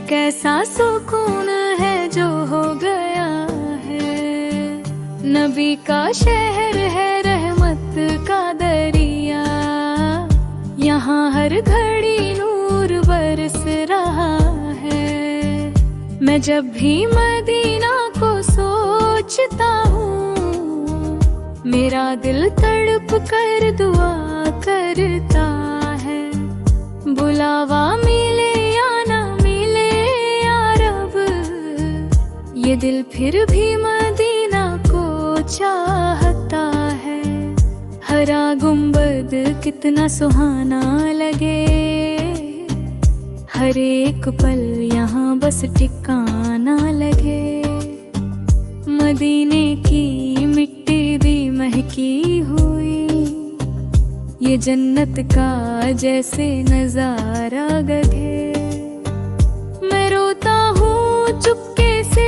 कैसा सुकून है जो हो गया है। नबी का शहर है रहमत का दरिया, यहाँ हर घड़ी नूर बरस रहा है। मैं जब भी मदीना को सोचता हूँ, मेरा दिल तड़प कर दुआ करता है। बुलावा मिले या ना मिले या रब, ये दिल फिर भी मदीना को चाहता है। हरा गुंबद कितना सुहाना लगे, हर एक पल यहाँ बस ठिकाना लगे। मदीने की मिट्टी भी महकी हुई, ये जन्नत का जैसे नजारा गधे। मैं रोता हूँ चुपके से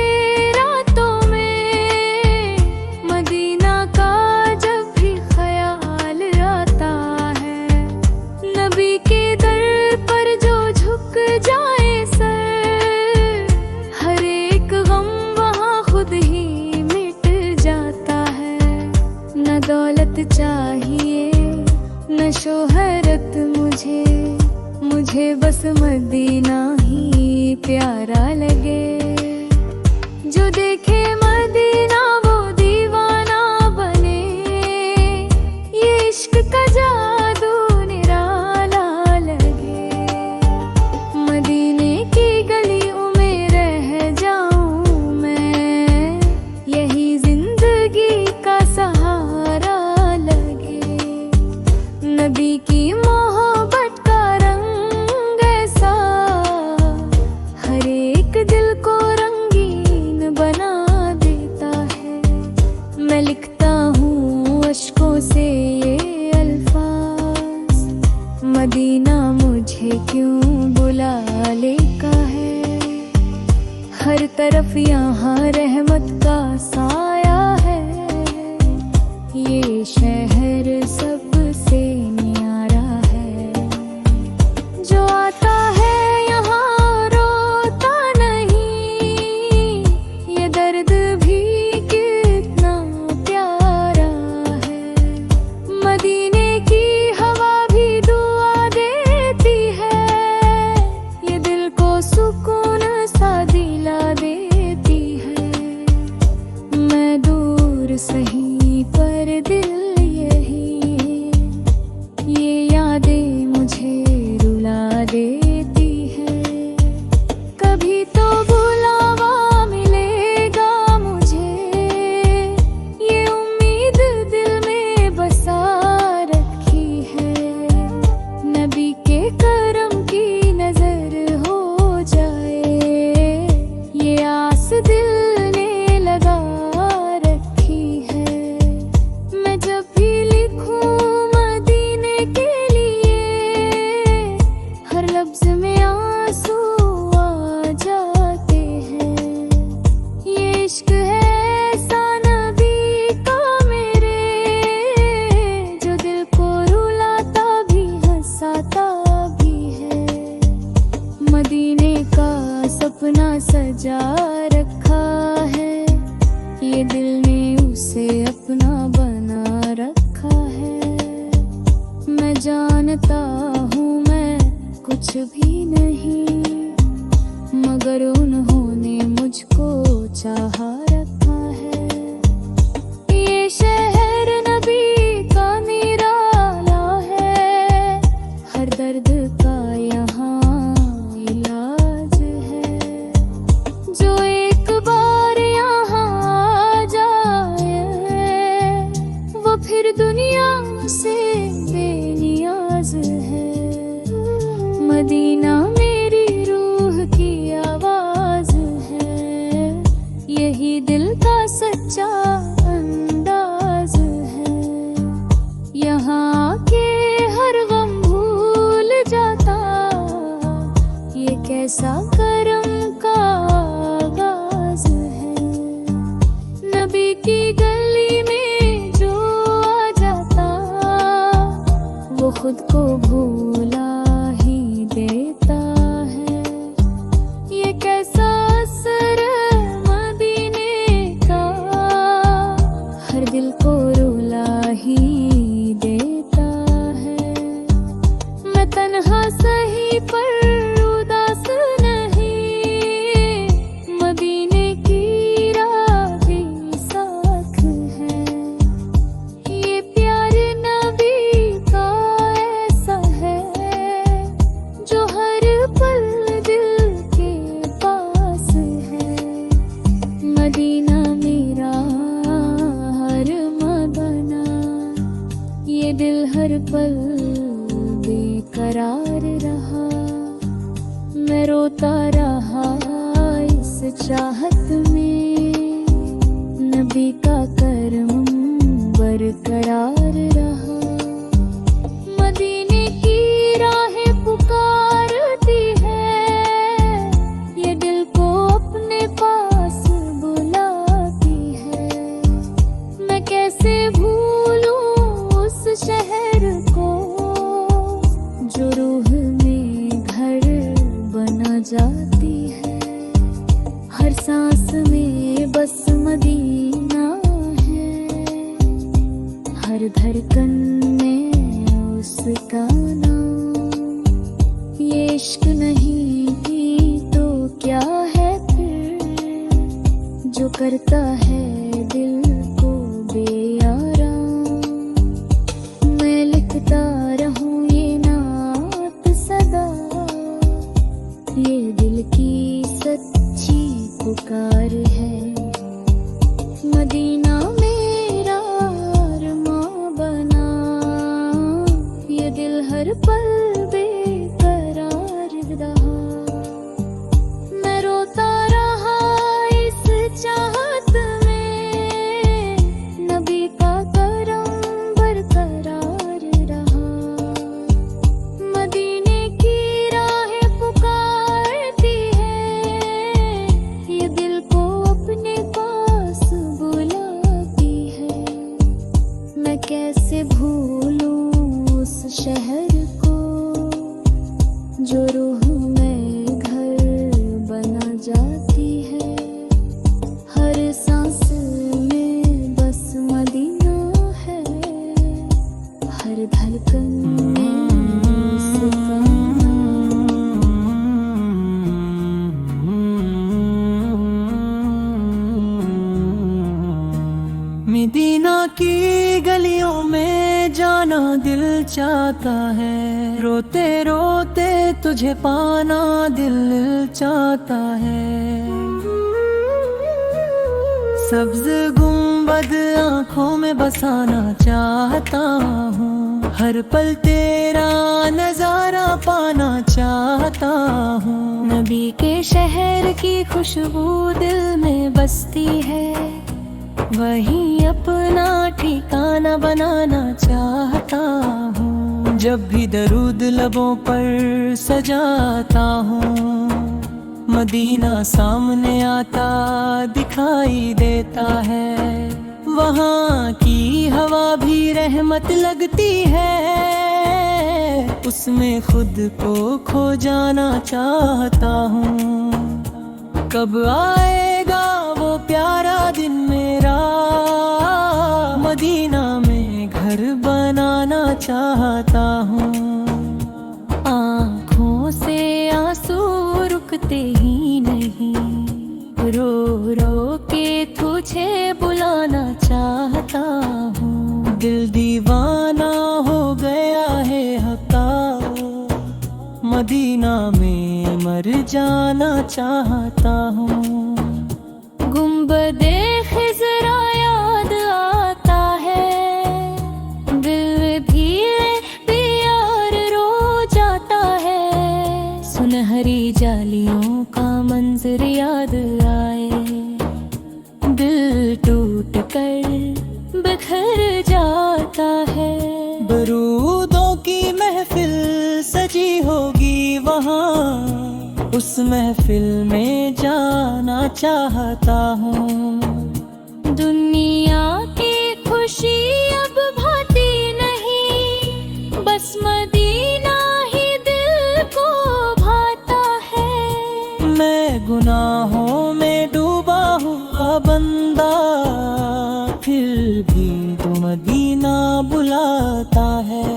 रातों में, मदीना का जब भी ख्याल आता है। नबी के दर पर जो झुक जाए सर, हर एक गम वहाँ खुद ही मिट जाता है। न दौलत चाहिए न शोहरत मुझे बस मदीना ही प्यारा लगे। जो देखे मदीना वो दीवाना बने, ये इश्क का जादू निराला लगे। मदीने की गलियों में रह जाऊं मैं, यही जिंदगी का सहारा लगे। नबी की मोहब्बत का रंग ऐसा, हर एक दिल को रंगीन बना देता है। मैं लिखता हूँ अश्कों से ये अल्फाज, मदीना मुझे क्यों बुला लेता है। हर तरफ यहाँ रहमत का साया है, ये शहर सबसे न्यारा है। जो आता है यहाँ रोता नहीं, ये दर्द भी कितना प्यारा है। मदीने की हवा भी दुआ देती है, ये दिल को सुकून सा दिला देती है। मैं दूर सही पर दिल ये यादें मुझे रुला देती है। कभी तो बुलावा मिलेगा मुझे, ये उम्मीद दिल में बसा रखी है। नबी के करम की नजर हो जाए, ये आस दिल ने लगा रखी है। मैं जब भी लिखूं लफ्ज़ में आंसू आ जाते हैं। ये इश्क है ऐसा नबी का मेरे, जो दिल को रुलाता भी हंसाता भी है। मदीने का सपना सजा रखा है, ये दिल ने उसे अपना बना रखा है। मैं जानता हूँ कुछ भी नहीं, मगर उन्होंने मुझको चाहा रखा है। ये शहर नबी का निराला है, हर दर्द का यहाँ इलाज है। जो एक बार यहाँ आ जाए, वो फिर दुनिया से बेनियाज है। मदीना मेरी रूह की आवाज है, यही दिल का सच्चा अंदाज है। यहाँ आके हर गम भूल जाता, ये कैसा करम का आगाज है। नबी की गली में जो आ जाता, वो खुद को भूला देता है। ये मैं रोता रहा इस चाहत में, नबी का करम बरकरार रहा। मदीने की राहें पुकारती है, ये दिल को अपने पास बुलाती है। मैं कैसे भूलूं उस शहर को जो रूह में घर बना जाती है। हर सांस में बस मदीना है, हर धड़कन में उसका नाम। ये इश्क नहीं ही तो क्या है फिर, जो करता है दिल को बेआराम। मैं लिखता रहूं ये नात सदा, ये दिल की सच्ची पुकार है। मदीना मेरा अरमां बना, ये दिल हर पल बेकरार रहा। मैं रोता रहा इस चाहत में, नबी का करम बरकरार रहा। मदीने की राहें पुकारती है, ये दिल को अपने पास बुलाती है। मैं कैसे भूलूं उस शहर को जो रूह में घर बना जाती है। हर सांस में बस मदीना है, हर धड़कन में उसका मदीना की गलियों में जाना दिल चाहता है, रोते रोते तुझे पाना दिल चाहता है। सब्ज गुंबद आँखों में बसाना चाहता हूँ, हर पल तेरा नजारा पाना चाहता हूँ। नबी के शहर की खुशबू दिल में बसती है, वहीं अपना ठिकाना बनाना चाहता हूँ। जब भी दरूद लबों पर सजाता हूँ, मदीना सामने आता दिखाई देता है। वहाँ की हवा भी रहमत लगती है, उसमें खुद को खो जाना चाहता हूँ। कब आएगा वो प्यारा दिन मेरा, मदीना में घर बनाना चाहता हूँ। आँखों से आंसू रुकते ही नहीं, रो रो के तुझे बुलाना चाहता हूँ। दिल दीवाना हो गया है हका, मदीना में मर जाना चाहता हूँ। गुंबदे खिज़रा याद आता है, दिल भी प्यार रो जाता है। सुनहरी जालियों का मंजर याद आए, दिल टूट कर बिखर जाता है। बरूदों की महफिल सजी होगी वहाँ, उस महफिल में जाना चाहता हूँ। दुनिया की खुशी अब भाती नहीं, बस मदीना ही दिल को भाता है। मैं गुनाहों में डूबा हुआ बंदा, फिर भी तो मदीना बुलाता है।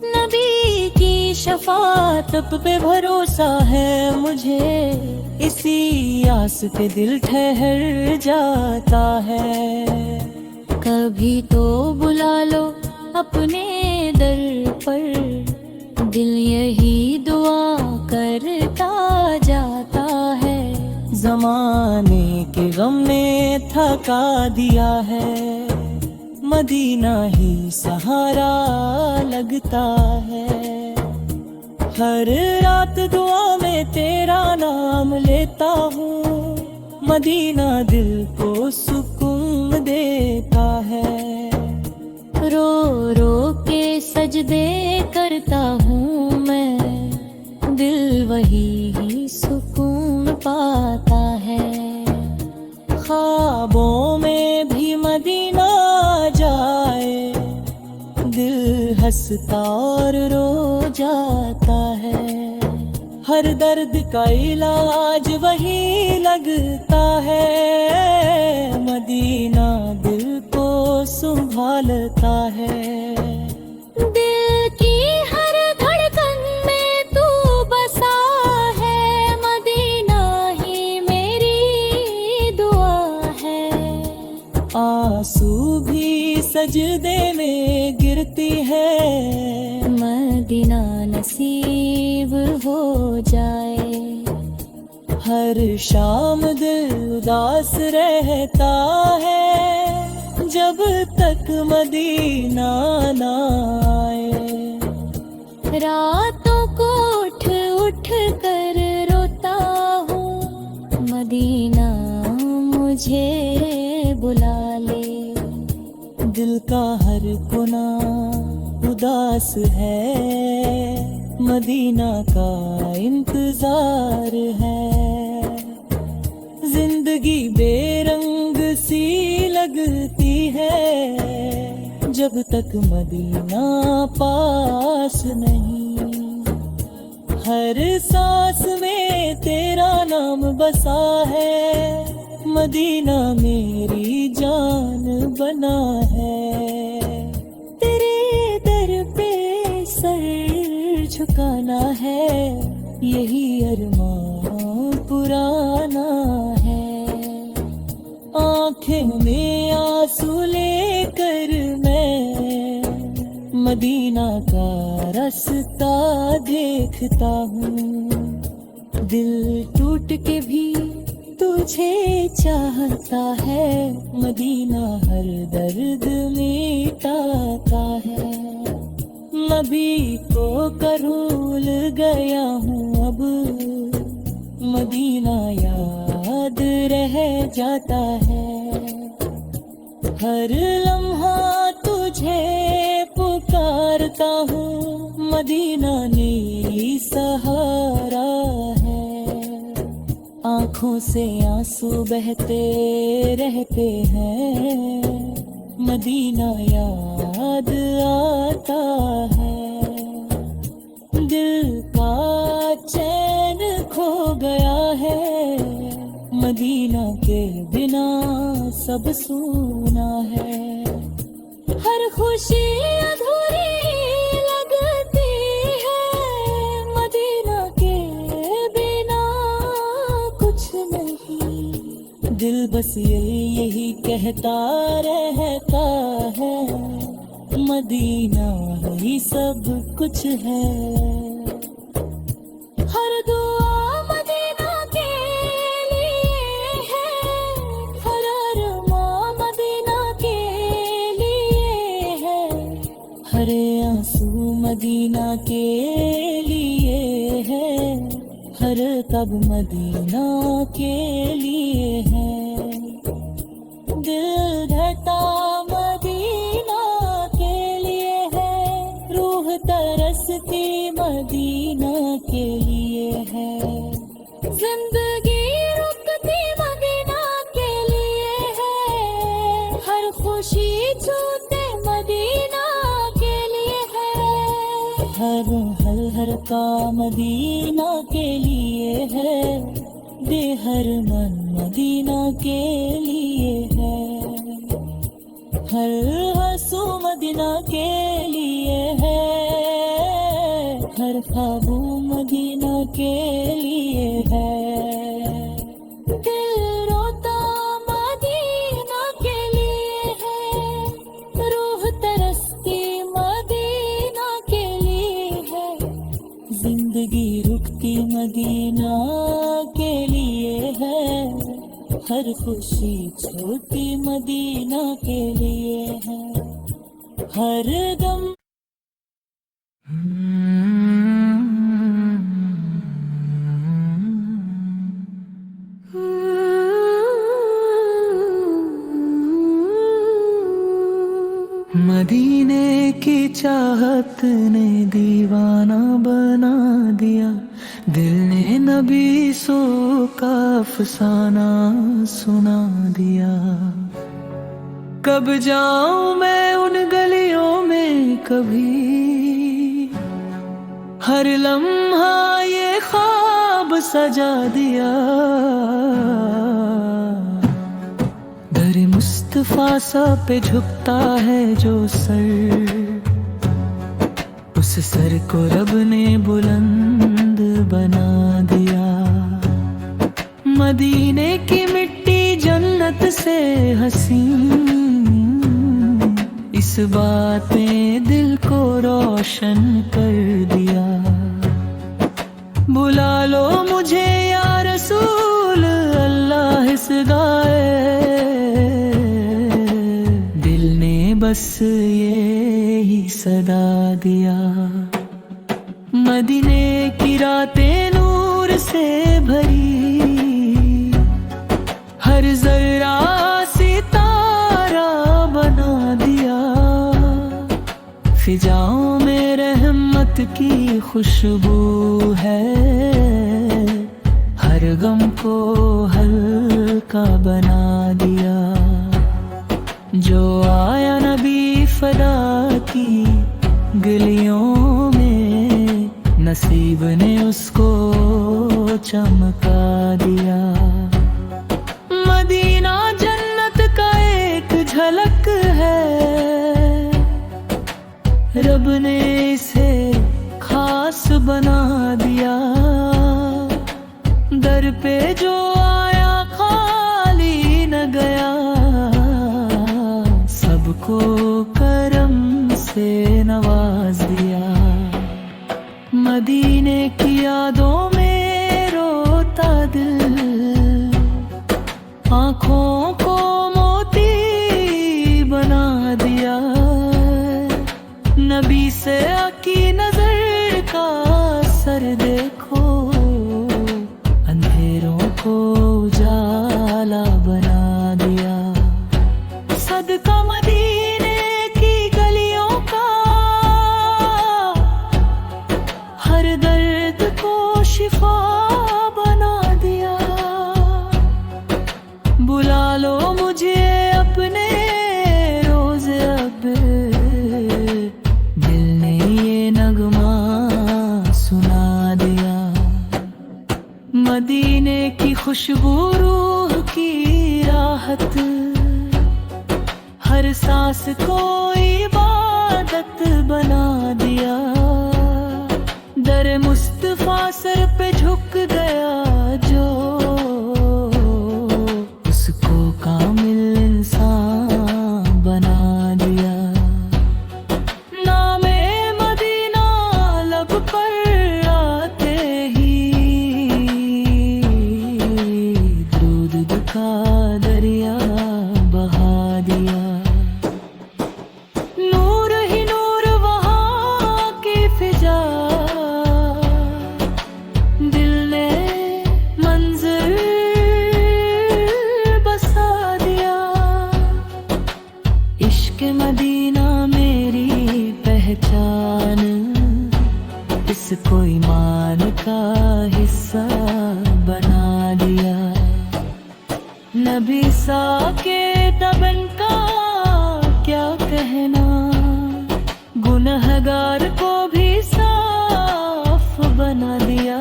नबी की शफाअत पे भरोसा है मुझे, इसी आस पे दिल ठहर जाता है। कभी तो बुला लो अपने दर पर, दिल यही दुआ करता जाता है। जमाने के गम ने थका दिया है, मदीना ही सहारा लगता है। हर रात दुआ में मदीना दिल को सुकून देता है। रो रो के सजदे करता हूँ मैं, दिल वही ही सुकून पाता है। ख्वाबों में भी मदीना जाए, दिल हंसता और रो जाता है। हर दर्द का इलाज वही लगता है, मदीना दिल को संभालता है। दिल की हर धड़कन में तू बसा है, मदीना ही मेरी दुआ है। आंसू भी सजदे में गिरती है, मदीना नसीब हो जाए। हर शाम दिल उदास रहता है, जब तक मदीना ना आए। रातों को उठ उठ कर रोता हूँ, मदीना मुझे बुला ले। दिल का हर कोना उदास है, मदीना का इंतजार है। जिंदगी बेरंग सी लगती है, जब तक मदीना पास नहीं। हर सांस में तेरा नाम बसा है, मदीना मेरी जान बना है। तेरे दर पे सर झुकाना है, यही अरमान पुराना है। आंखें में आंसू लेकर मैं मदीना का रास्ता देखता हूँ। दिल टूट के भी तुझे चाहता है, मदीना हर दर्द मिटाता है। नबी को करूल गया हूँ अब, मदीना याद रह जाता है। हर लम्हा तुझे पुकारता हूँ, मदीना मेरी सहारा है। आँखों से आंसू बहते रहते हैं, मदीना याद आता है। दिल का चैन खो गया है, मदीना के बिना सब सूना है। हर खुशी अधूरी लगती है, मदीना के बिना कुछ नहीं। दिल बस यही कहता रहता है, मदीना ही सब कुछ है। हर दुआ मदीना के लिए है, हर अरमान मदीना के लिए है। हर आंसू मदीना के लिए है, हर तब मदीना के लिए है। दिल धड़ता मदीना के लिए है, रूह तरसती मदीना के लिए है। जिंदगी रुकती मदीना के लिए है, हर खुशी छूते मदीना के लिए है। हर का मदीना के लिए है, बेहर मन मदीना के लिए है। हर हंसू मदीना के लिए है, हर ख्वाबू मदीना के लिए है। दिल रोता मदीना के लिए है, रूह तरसती मदीना के लिए है। जिंदगी रुकती मदीना के लिए है, हर खुशी छोटी मदीना के लिए है। हर दम चाहत ने दीवाना बना दिया, दिल ने नबी सो का अफसाना सुना दिया। कब जाऊं मैं उन गलियों में कभी, हर लम्हा ये ख्वाब सजा दिया। दर मुस्तफा सा पे झुकता है जो सर, उस सर को रब ने बुलंद बना दिया। मदीने की मिट्टी जन्नत से हसीन, इस बात ने दिल को रोशन कर दिया। बुला लो मुझे या रसूल अल्लाह इस गाए, दिल ने बस ये ही सदा दिया। मदीने की रातें नूर से भरी, हर जरा सितारा बना दिया। फिजाओं में रहमत की खुशबू है, हर गम को हल्का बना दिया। जो आया नबी फदा की गलियों में, नसीब ने उसको चमका दिया। मदीना जन्नत का एक झलक है, रब ने इसे खास बना दिया। दर पे जो आया खाली न गया, सबको करम से नवाज दिया। मदीने की यादों में रोता दिल, आँखों को मोती बना दिया। नबी से आकी नजर का असर देखो, अंधेरों को उजाला बना दिया। सदका मदीने की गलियों का, हर दर्द को शिफा बना दिया। बुला लो मुझे अपने रोज अब, दिल ने ये नगमा सुना दिया। मदीने की खुशबू रूह की राहत, हर सांस को इबादत बना दिया। दर मुस्तफा सर पे झुक गया जो, उसको कामिल इंसान बना दिया। नामे मदीना लब पर आते ही, दूध का दरिया बहा दिया। नूर ही नूर वहाँ की फिजा, दिल ने मंज़िल बसा दिया। इश्क मदीना मेरी पहचान, इसको ईमान का हिस्सा बना दिया। नबी सा के तबन का क्या कहना, गुनहगार को भी साफ बना दिया।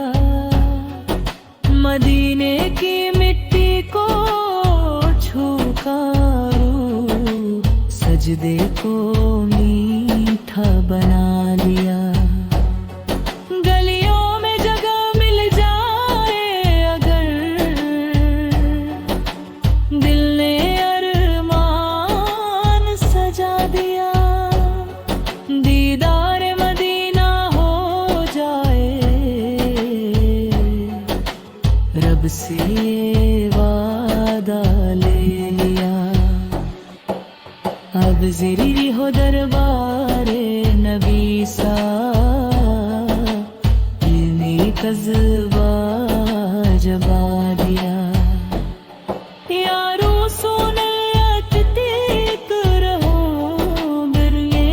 मदीने की मिट्टी को छूकर सजदे को मीठा बना लिया। गलियों में जगह मिल जाए अगर, दिल ने अरमान सजा दिया। दीदार मदीना हो जाए, रब से वादा ले लिया। अब ज़िरी हो दरबारे नबी सा, मेरी कज़्बा जबा दिया। यारो सोने अटतीक रहो बिरये,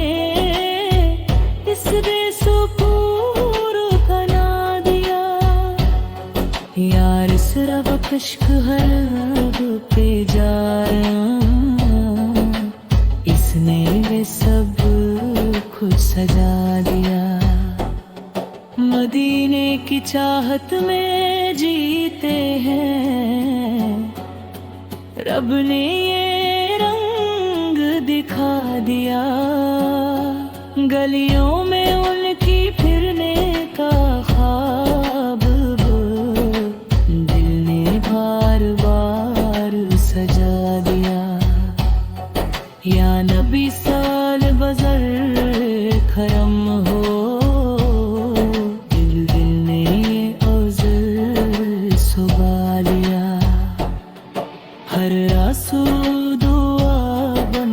कश्क हर लब पे जाया, इसने ये सब खुद सजा दिया। मदीने की चाहत में जीते हैं, रब ने ये रंग दिखा दिया। गलियों में उनकी फिरने का ख्वाब दिल ने बार बार सजा दिया। या नबी साल बज़र खरम हो, दिल दिल ने ये औज़र सुबा लिया। हर आंसू दुआ बन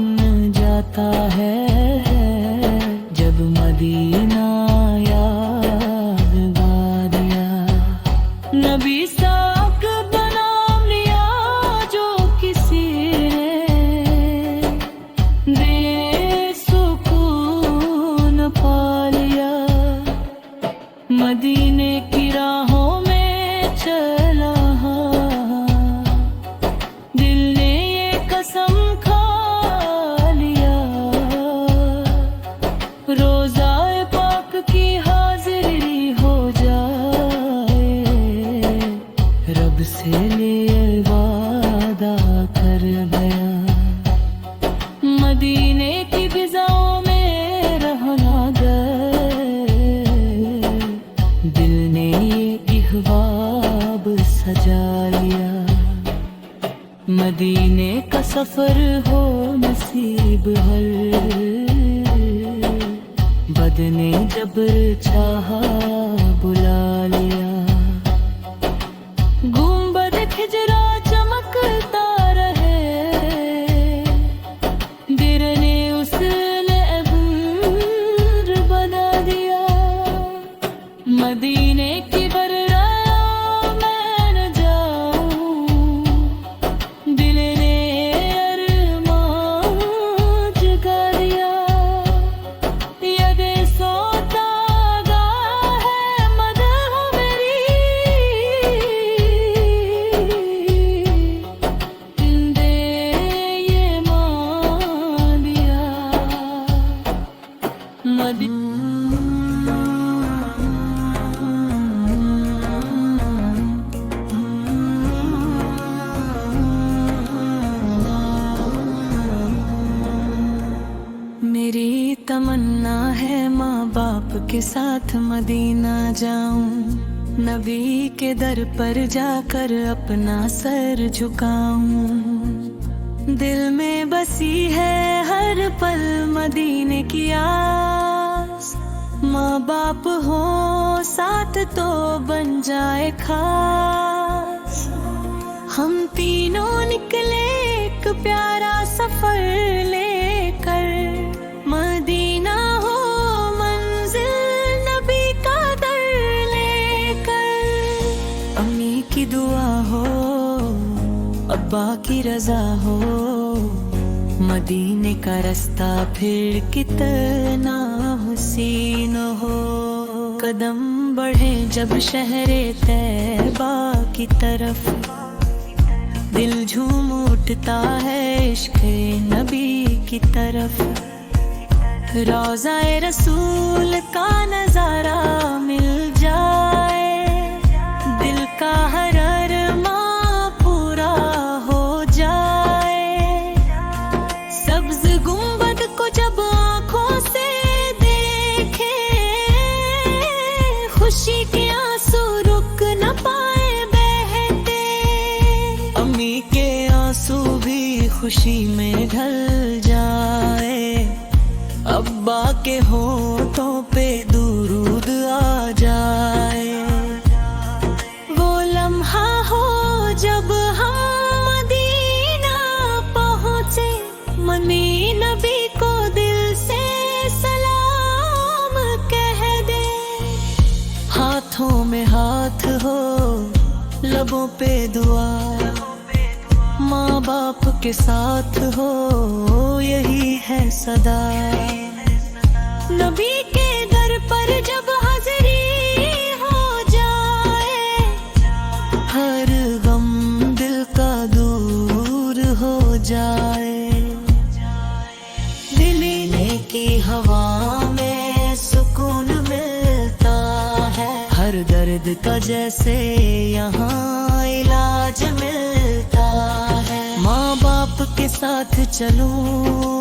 जाता है जब मदीना याद आ दिया। नबी साक बना लिया जो किसी ने, बेसुकून पा लिया। मदीने की राहों में चला, दिल ने ये कसम खा लिया। रोज़ाए पाक की हाजिरी हो जाए, रब से लिए वादा कर गया। मदीने की फिजाओं में रहना गए, दिल ने ये इहबाब सजा लिया। मदीने का सफर हो नसीब हर, बद ने जबर चाहा बुला लिया। गुंबद खिजरा चमकता रहे, गिरने उसने अब्र बना दिया। मदीने की बररायों में न जाऊं, दिल ने अरमान जगा दिया। यदि सोता गा है मदह मेरी, जिंदे ये मान दिया। मेरी तमन्ना है माँ बाप के साथ मदीना जाऊं, नबी के दर पर जाकर अपना सर झुकाऊं। दिल में बसी है हर पल मदीने की आस, माँ बाप हो साथ तो बन जाए खास। हम तीनों निकले एक प्यारा सफर लेकर, मदीना हो मंजिल नबी का दर लेकर। अम्मी की दुआ हो, अब्बा की रजा हो, मदीने का रास्ता फिर कितना हसीन हो। कदम बढ़े जब शहरे तैबा की तरफ, दिल झूम उठता है इश्क़ नबी की तरफ। रोज़ाए रसूल का नजारा मिल जाए, दिल का हर अरमां पूरा हो जाए। सब्ज़ गुंबद को जब आँखों से देखे, खुशी के आंसू रुक न पाए बहते। अम्मी के आंसू भी खुशी में ढल जाए, अब्बा के होठों पे दुरूद आ जाए। वो लम्हा हो जब हम मदीना पहुँचे, मनी नबी को दिल से सलाम कह दे। हाथों में हाथ हो, लबों पे दुआ, माँ बाप के साथ हो यही है सदा। नबी के दर पर जब हाजिरी हो जाए, हर गम जैसे यहाँ इलाज मिलता है। माँ बाप के साथ चलूं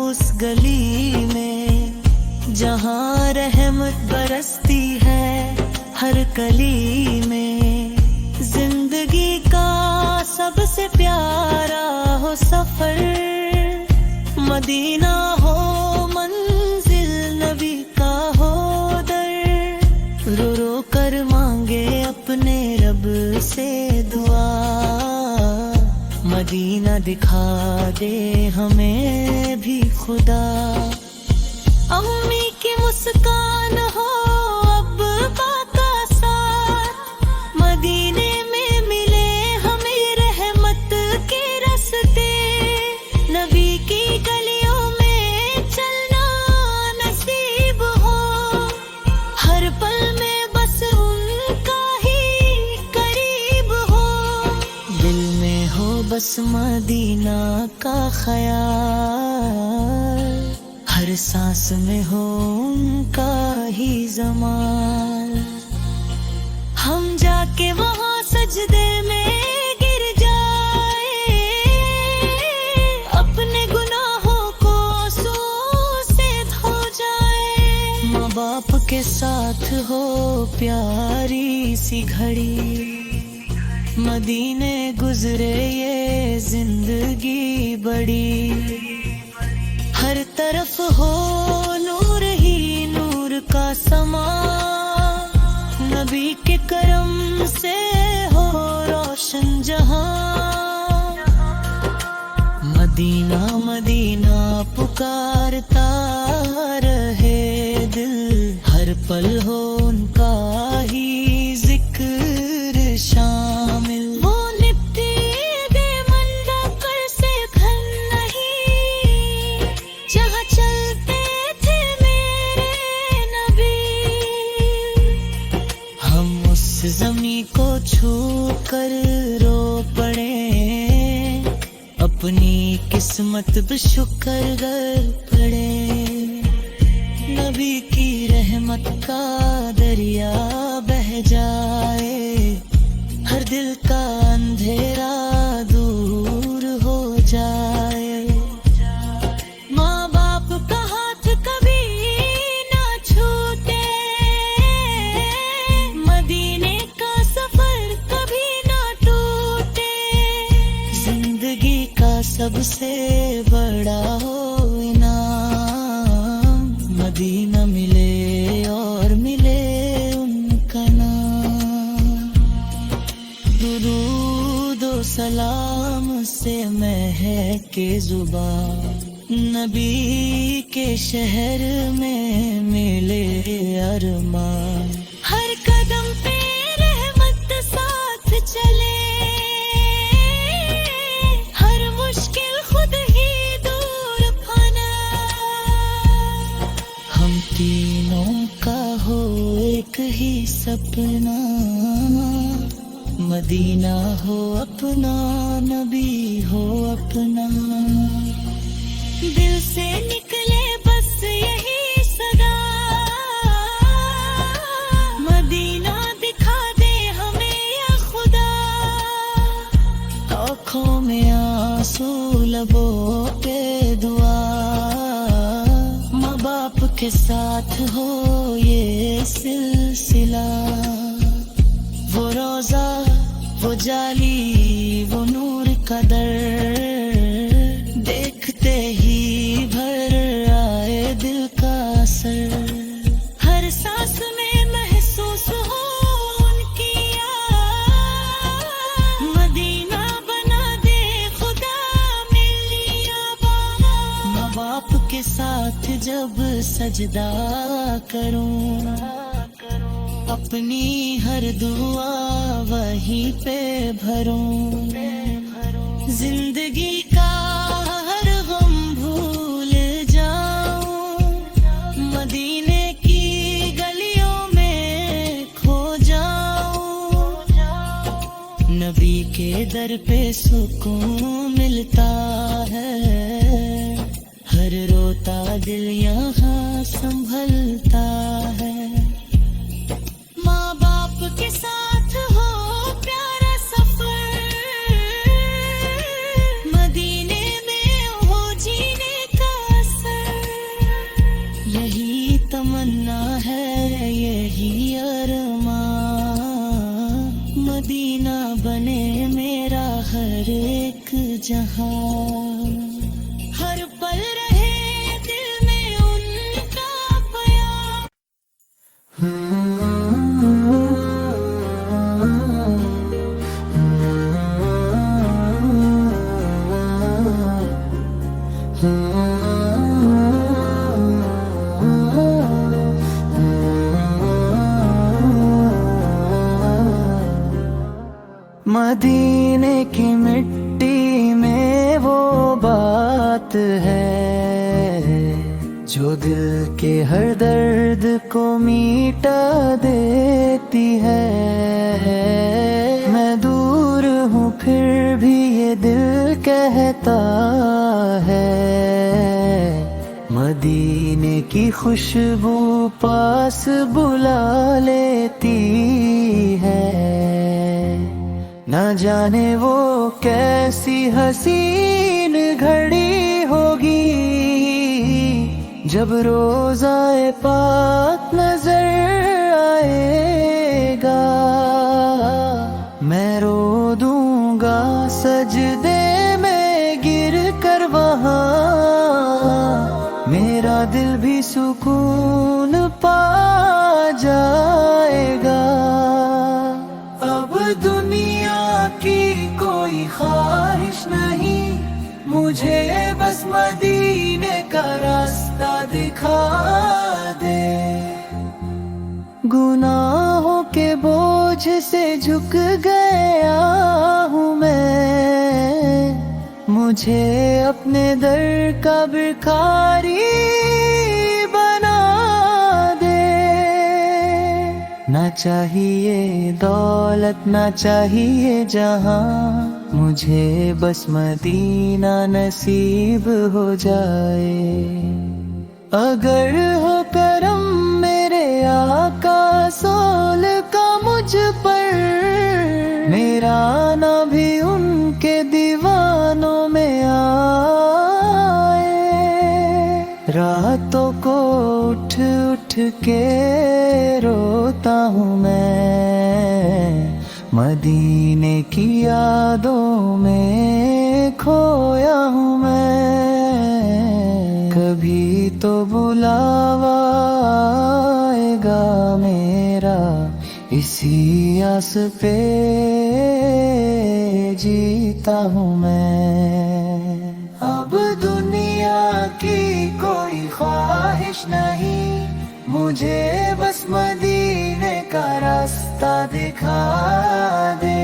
उस गली में जहाँ रहमत बरसती है हर कली में। जिंदगी का सबसे प्यारा हो सफर, मदीना हो मंजिल नबी का हो दर। रो रो कर मांगे अपने रब से दुआ, मदीना दिखा दे हमें भी खुदा। अम्मी की मुस्कान हो अब्बा का साथ, मदीने में मिले हमें रहमत के रस्ते। नबी की गलियों में चलना नसीब हो, हर पल में बस उनका ही करीब हो। दिल में हो बस मदीना का ख्याल, हर सांस में हो उनका ही जमाल। हम जाके वहाँ सजदे में गिर जाए, अपने गुनाहों को आंसू से धो जाए। माँ बाप के साथ हो प्यारी सी घड़ी, मदीने गुजरे ये जिंदगी बड़ी। हर तरफ हो नूर ही नूर का समा, नबी के करम से हो रोशन जहां। मदीना मदीना पुकारता रहे दिल, हर पल हो उनका ही जिक्र शामिल। ज़मी को छू कर रो पड़े, अपनी किस्मत पे शुक्र कर पड़े। नबी की रहमत का दरिया बह जाए, हर दिल का अंधेरा दूर हो जाए। माँ बाप का हाथ कभी ना छूटे, मदीने सबसे बड़ा हो इनाम। मदीना मिले और मिले उनका नाम। दुरूद व सलाम से महके जुबान, नबी के शहर में मिले अरमान। हर कदम पे रहमत साथ चले, तीनों का हो एक ही सपना, मदीना हो अपना नबी हो अपना। दिल से निकले बस यही सदा, मदीना दिखा दे हमें या खुदा। आँखों में आंसू लबों पे दुआ, बाप के साथ हो ये सिलसिला। वो रोजा वो जाली वो नूर का दर, देखते ही भर आए दिल का असर। हर सांस में महसूस हो उनकी याद, मदीना बना दे खुदा मिलिया बाबा। माँ बाप के साथ जब सजदा करूं, अपनी हर दुआ वहीं पे भरूं। जिंदगी का हर गम भूल जाऊं, मदीने की गलियों में खो जाऊं। नबी के दर पे सुकून मिलता है, हर रोता दिल यहाँ संभलता है। माँ बाप के साथ दुनिया बने मेरा हर एक जहां, हर पल रहे दिल में उनका बयां। मदीने की मिट्टी में वो बात है जो दिल के हर दर्द को मिटा देती है। मैं दूर हूँ फिर भी ये दिल कहता है, मदीने की खुशबू पास बुला लेती है। ना जाने वो कैसी हसीन घड़ी होगी जब रोज़ाए पाक नजर आएगा। मैं रो दूंगा सजदे में गिर कर वहाँ, मेरा दिल भी सुकून पा जाएगा। अब दुनिया की कोई ख्वाहिश नहीं, मुझे बस मदीने का रास्ता दिखा दे। गुनाहों के बोझ से झुक गया हूँ मैं, मुझे अपने दर का भिखारी बना दे। ना चाहिए दौलत ना चाहिए जहां, मुझे बस मदीना नसीब हो जाए। अगर हो करम मेरे आका सोल का मुझ पर, मेरा ना भी उनके दीवानों में आए। रातों को उठ उठ के रोता हूँ मैं, मदीने की यादों में खोया हूँ मैं। कभी तो बुलावा आएगा मेरा, इसी आस पे जीता हूँ मैं। अब दुनिया की कोई ख्वाहिश नहीं, मुझे बस मदीने का रास्ता दिखा दे।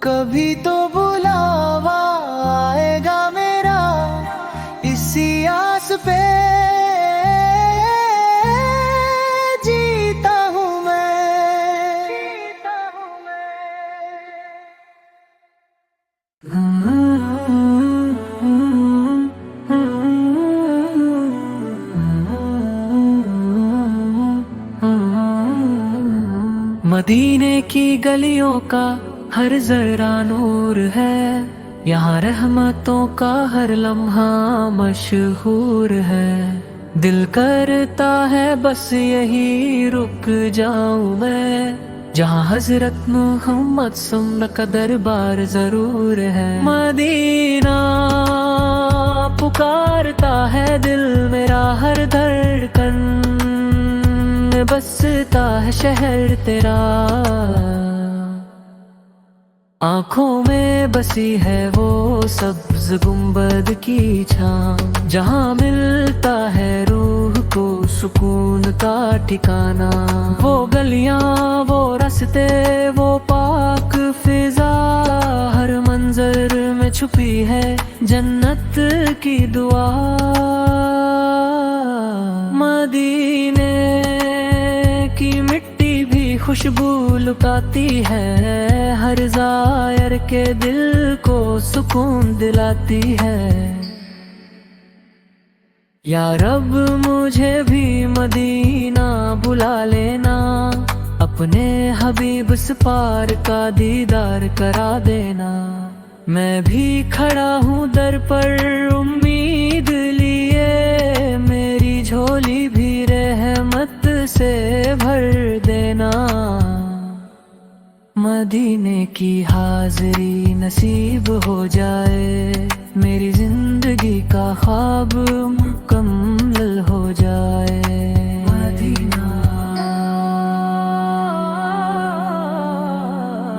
कभी तो बुलावा आएगा मेरा, इसी आस पे जीता हूँ मैं। मदीने की गलियों का हर जरा नूर है, यहाँ रहमतों का हर लम्हा मशहूर है। दिल करता है बस यही रुक जाऊं मैं, जहाँ हजरत मोहम्मद सुन्न का दरबार जरूर है। मदीना पुकारता है दिल मेरा, हर धड़कन में बसता है शहर तेरा। आँखों में बसी है वो सब्ज गुंबद की छाँव, जहाँ मिलता है रूह को सुकून का ठिकाना। वो गलियाँ वो रास्ते वो पाक फिजा, हर मंजर में छुपी है जन्नत की दुआ। मदीने की मिट्टी भी खुशबू लुटाती है, हर ज़ायर के दिल को सुकून दिलाती है। या रब मुझे भी मदीना बुला लेना, अपने हबीब से पार का दीदार करा देना। मैं भी खड़ा हूँ दर पर उम्मीद मदीने की हाजिरी नसीब हो जाए, मेरी जिंदगी का ख्वाब मुकम्मल हो जाए। मदीना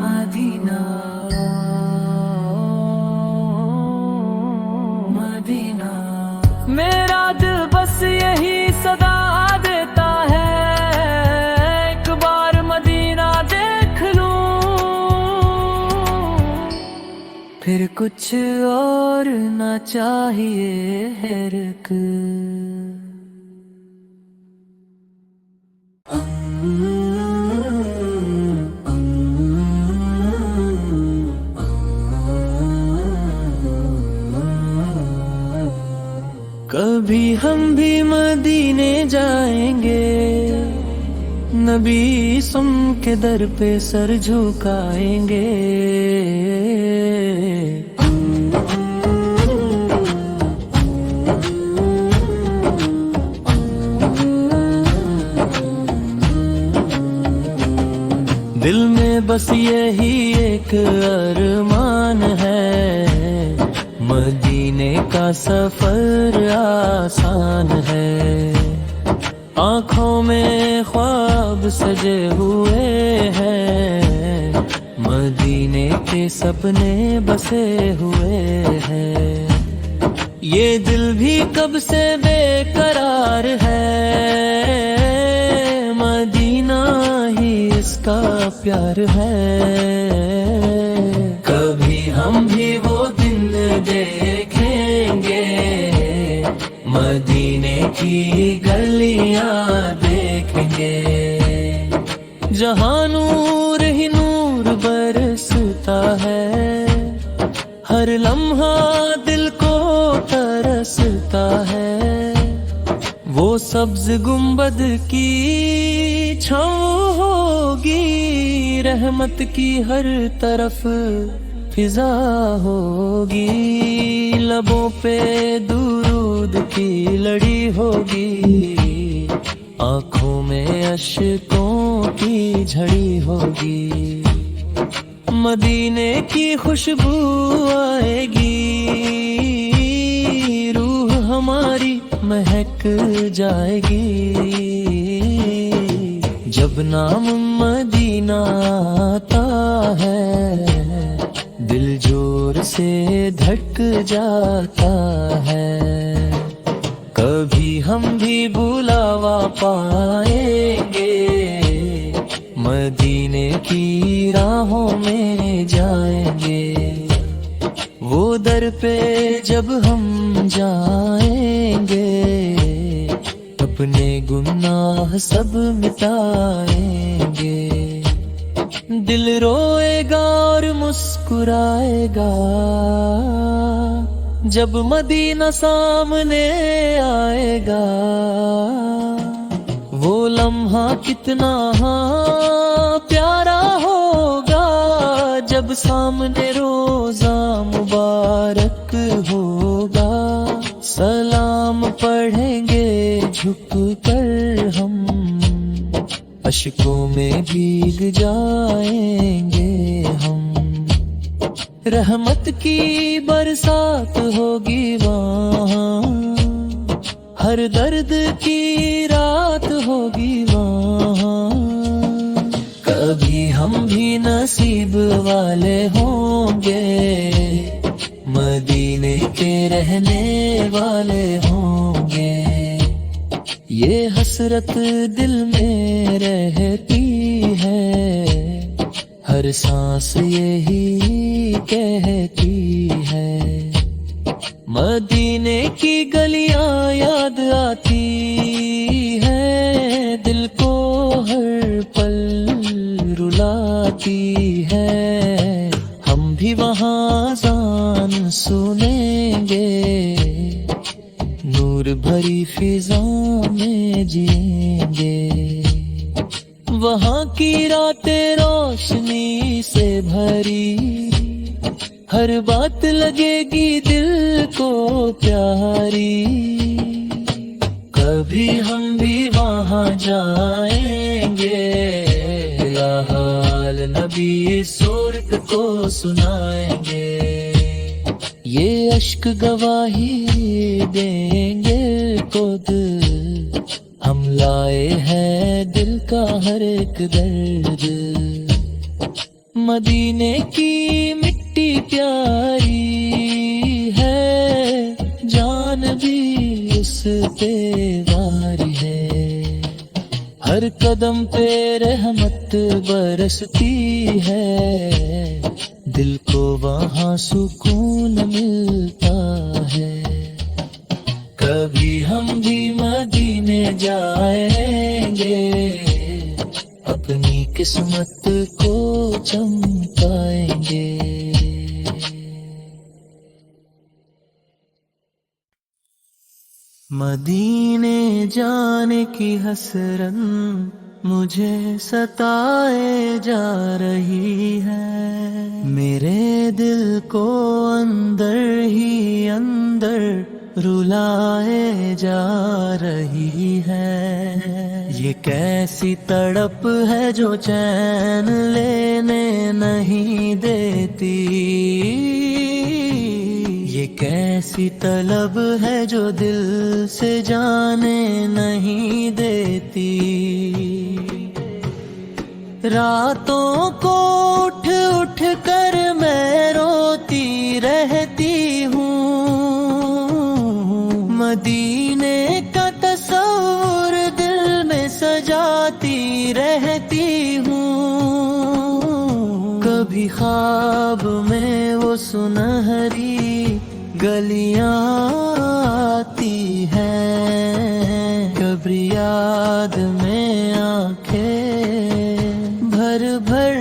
मदीना मदीना, मेरा दिल बस यही सदा देता है, एक बार मदीना देख लूं, फिर कुछ और ना चाहिए हिरक। कभी हम भी मदीने जाएंगे, नबी सुम के दर पे सर झुकाएंगे। दिल में बस यही एक अरमान है, मदीने का सफर आसान है। आँखों में ख्वाब सजे हुए हैं, मदीने के सपने बसे हुए हैं। ये दिल भी कब से बेकरार है, मदीना ही इसका प्यार है। कभी हम भी वो दिन देखेंगे, मदीने की गलियां देखेंगे, जहां नूर ही नूर बरसता है, हर लम्हा दिल को तरसता है। वो सब्ज गुंबद की छाँव होगी, रहमत की हर तरफ फिजा होगी, लबों पे दुरूद की लड़ी होगी, आँखों में अश्कों की झड़ी होगी। मदीने की खुशबू आएगी, रूह हमारी महक जाएगी, जब नाम मदीना आता है, दिल जोर से धड़क जाता है। कभी हम भी बुलावा पाएंगे, मदीने की राहों में जाएंगे, वो दर पे जब हम जाएंगे, अपने गुनाह सब मिटाएंगे। दिल रोएगा और मुस्कुराएगा, जब मदीना सामने आएगा। वो लम्हा कितना प्यारा होगा, जब सामने रोजा मुबारक होगा। सलाम पढ़ेंगे झुक कर हम, अश्कों में भीग जाएंगे हम। रहमत की बरसात होगी वहाँ, हर दर्द की रात होगी वहाँ। कभी हम भी नसीब वाले होंगे, मदीने के रहने वाले होंगे। ये हसरत दिल में रहती है, हर सांस यही कहती है। मदीने की गलियां याद आती है, दिल को हर पल रुलाती है। हम भी वहाँ अज़ान सुनेंगे, नूर भरी फिजा में जिएंगे। वहाँ की रातें रोशनी से भरी, हर बात लगेगी दिल को प्यारी। कभी हम भी वहाँ जाएंगे, या हाल नबी इस औरत को सुनाएंगे। ये अश्क गवाही देंगे खुद, हम लाए हैं दिल का हर एक दर्द। मदीने की मिट्टी प्यारी है, जान भी उस पे वारी है। हर कदम पे रहमत बरसती है, दिल को वहाँ सुकून मिलता है। कभी हम भी मदीने जाएंगे, अपनी किस्मत को चमकाएंगे। मदीने जाने की हसरत मुझे सताए जा रही है। मेरे दिल को अंदर ही अंदर रुलाए जा रही है। ये कैसी तड़प है जो चैन लेने नहीं देती। ये कैसी तलब है जो दिल से जाने नहीं देती। रातों को उठ उठ कर मैं रोती रहती हूँ। मदीने का तस्वीर दिल में सजाती रहती हूँ। कभी ख्वाब में वो सुनहरी गलियां आती हैं, कभी याद में आंखें भर भर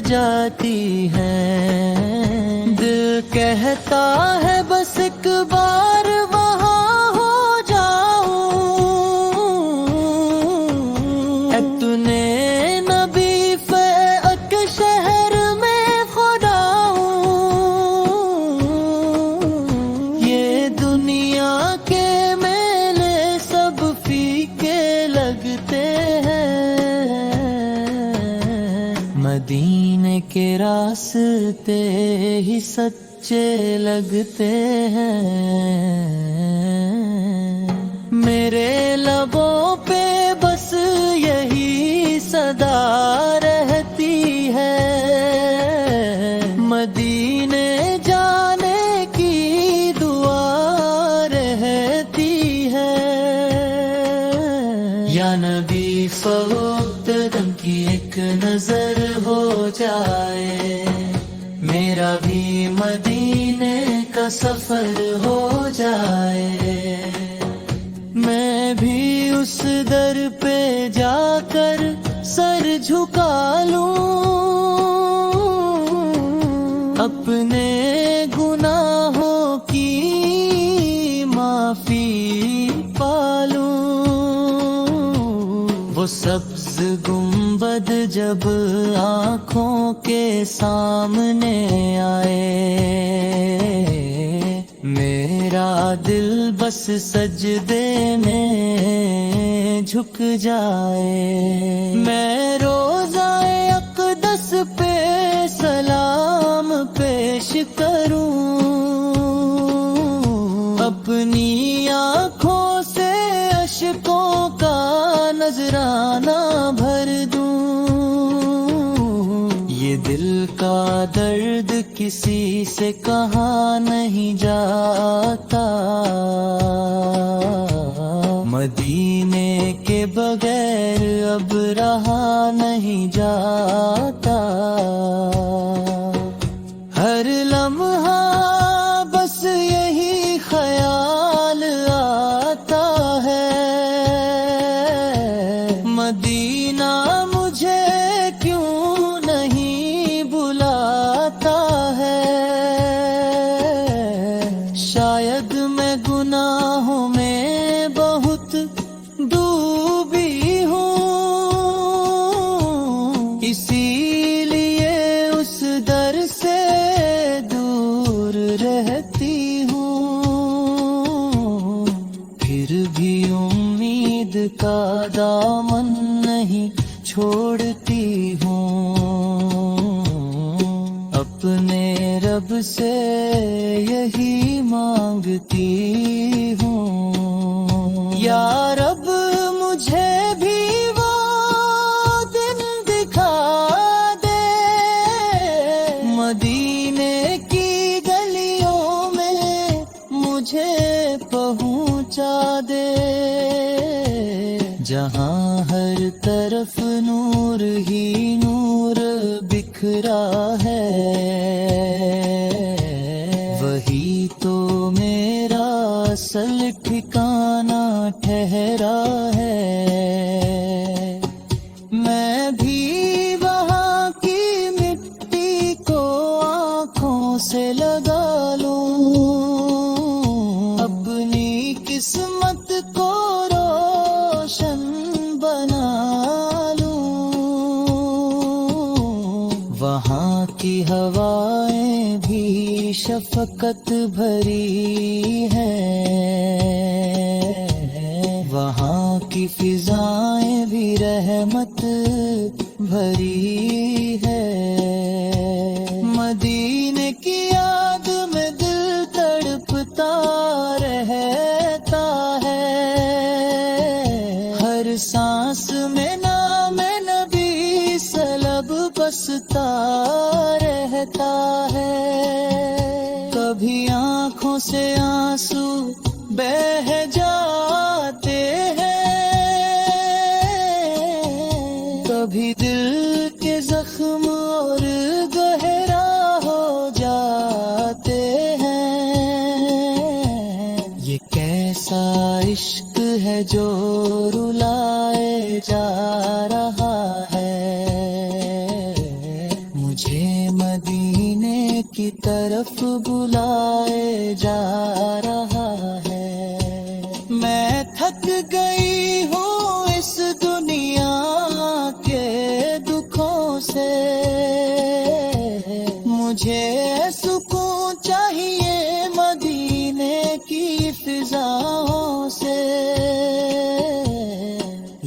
जाती हैं। दिल कहता है बस एक बार वहाँ हो जाऊं। तूने नबी फ़ैक शहर में खुदा हूँ। ये दुनिया के मेले सब फीके लगते हैं। मदीने के रास्ते ही सच्चे लगते हैं। मेरे लबों पे बस यही सदा रहती है। मदीने जाने की दुआ रहती है। या नबी फवक्त दम की एक नजर हो जाए, मेरा भी मदीने का सफर हो जाए। मैं भी उस दर पे जाकर सर झुका लूं, अपने गुनाहों की माफी पालूं। वो सब्ज गुंबद जब आँखों के सामने आए, मेरा दिल बस सजदे में झुक जाए। मैं रोज़ाए अक़दस पे सलाम पेश करूं, अपनी आँखों से अश्कों का नजराना भर दूं। ये दिल का दर्द किसी से कहा नहीं जाता। मदीने के बगैर अब रहा नहीं जाता। हर लम्हा बस यही ख्याल आता है। मदीना मुझे क्यों नहीं बुलाता है। शायद मैं गुनाहों में बहुत डूबी हूँ, इसीलिए उस दर से दूर रहती हूँ। फिर भी उम्मीद का दामन नहीं छोड़ती हूँ। पहुंचा दे, जहां हर तरफ नूर ही नूर बिखरा है, वही तो मेरा असल ठिकाना ठहरा है। मैं भी वहाँ की मिट्टी को आँखों से लगा लूं, अपनी किस्मत को रोशन बना लूं। वहाँ की हवाएं भी शफकत भरी हैं, वहाँ की फिजाएं भी रहमत भरी है। मदीने की याद में दिल तड़पता रहता है, हर सांस में नाम नबी सलब बसता रहता है। कभी आँखों से आंसू बह जाते हैं, कभी दिल के जख्म और गहरा हो जाते हैं। ये कैसा इश्क है जो रुलाए जा रहा है, मुझे मदीने की तरफ बुलाए जा रहा है। मैं थक गई हूँ इस दुनिया के दुखों से, मुझे सुकून चाहिए मदीने की फिजाओं से।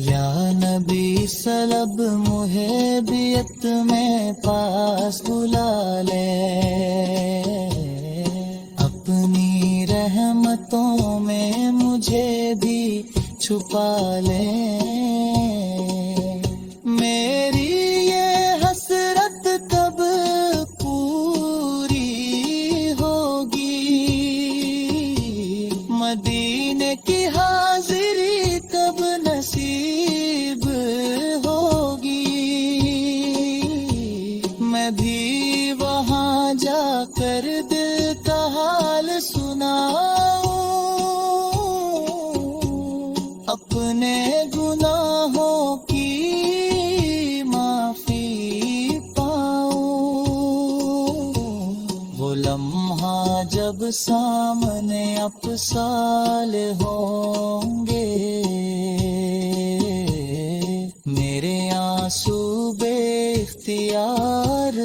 या नबी सलब मुहेबियत में पास बुला ले, अपनी रहमतों में मुझे भी छुपा ले। मेरी ये हसरत कब पूरी होगी, मदीने की हाजिरी कब नसीब होगी। मैं भी वहाँ जाकर दिल का हाल सुनाऊं, अपने गुनाहों की माफी पाऊं। वो लम्हा जब सामने अपसाल होंगे, मेरे आंसू बेइख्तियार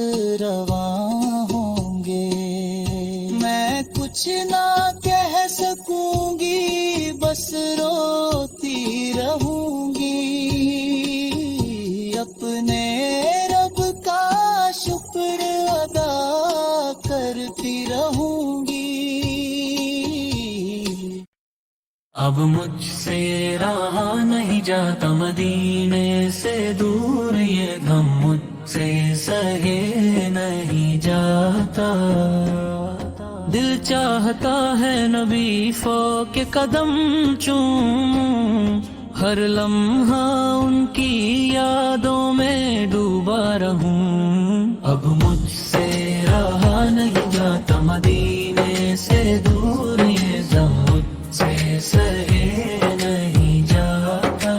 रवा होंगे। मैं कुछ ना कह सकूंगी, बस रोती रहूंगी, अपने रब का शुक्र अदा करती रहूंगी। अब मुझसे रहा नहीं जाता मदीने से दूर, ये गम मुझसे सहे नहीं जाता। दिल चाहता है नबी फो के कदम चूमूं, हर लम्हा उनकी यादों में डूबा रहूं। अब मुझसे रहा नहीं जाता मदीने से दूर, ये गम मुझसे सहे नहीं जाता।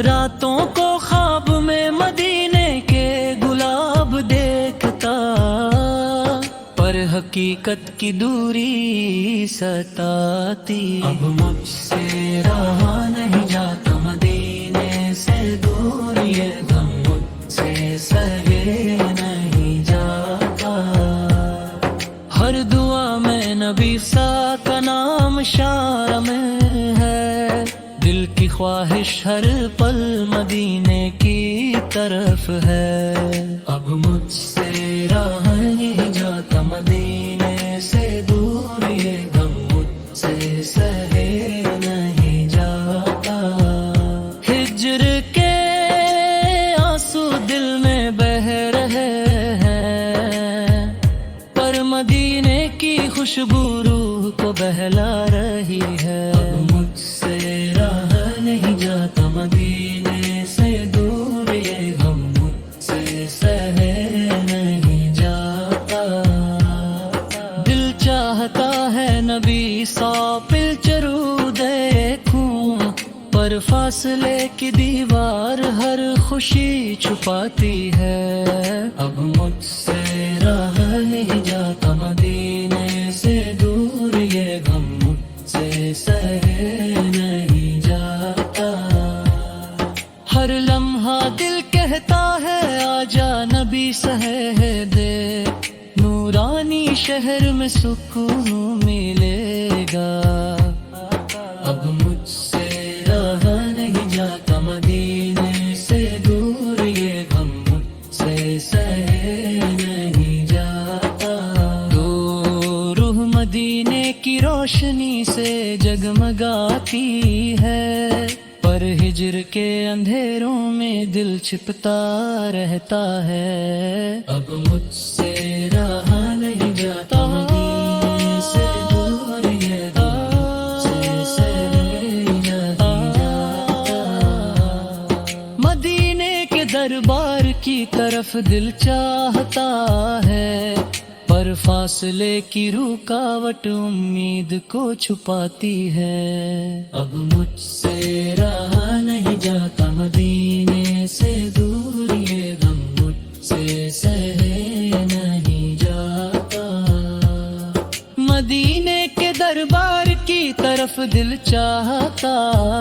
रातों को ख्वाब में मदीने के गुलाब देखता, पर हकीकत की दूरी सताती। अब मुझसे रहा नहीं जाता मदीने से दूर, ये गम मुझसे सहे नहीं जाता। हर दुआ में नबी सा का नाम शामिल है, दिल की ख्वाहिश हर पल मदीने की तरफ है। अब मुझसे रहा नहीं जाता मदीने से दूर, ये गम मुझसे सहे नहीं जाता। हिज्र के आंसू दिल में बह रहे हैं, पर मदीने की खुशबू रूह को बहला रही है। अब मुझसे रहा नहीं जाता मदीने से दूर, ये गम मुझसे सहे नहीं जाता। दिल चाहता है नबी सा पिलचरू देखूं, पर फासले की दीवार हर खुशी छुपाती है। अब मुझसे रहा नहीं जाता मदीने से दूर, ये गम मुझसे सहे नहीं जाता। हर लम्हा दिल कहता है आजा नबी सहे दे, नूरानी शहर में सुकून मिलेगा। अब मुझसे रहा नहीं जाता मदीने से दूर, ये गम मुझसे सहे नहीं जाता। तो रूह मदीने की रोशनी से जगमगाती है, पर हिज्र के अंधेरों में दिल छिपता रहता है। अब मुझसे रहा नहीं जाता मदीने से दूर, ये गम मुझसे सहे नहीं जाता। मदीने के दरबार की तरफ दिल चाहता है, पर फासले की रुकावट उम्मीद को छुपाती है। अब मुझसे रहा नहीं जाता मदीने से दूर, ये गम मुझसे सहे नहीं जाता। मदीने के दरबार की तरफ दिल चाहता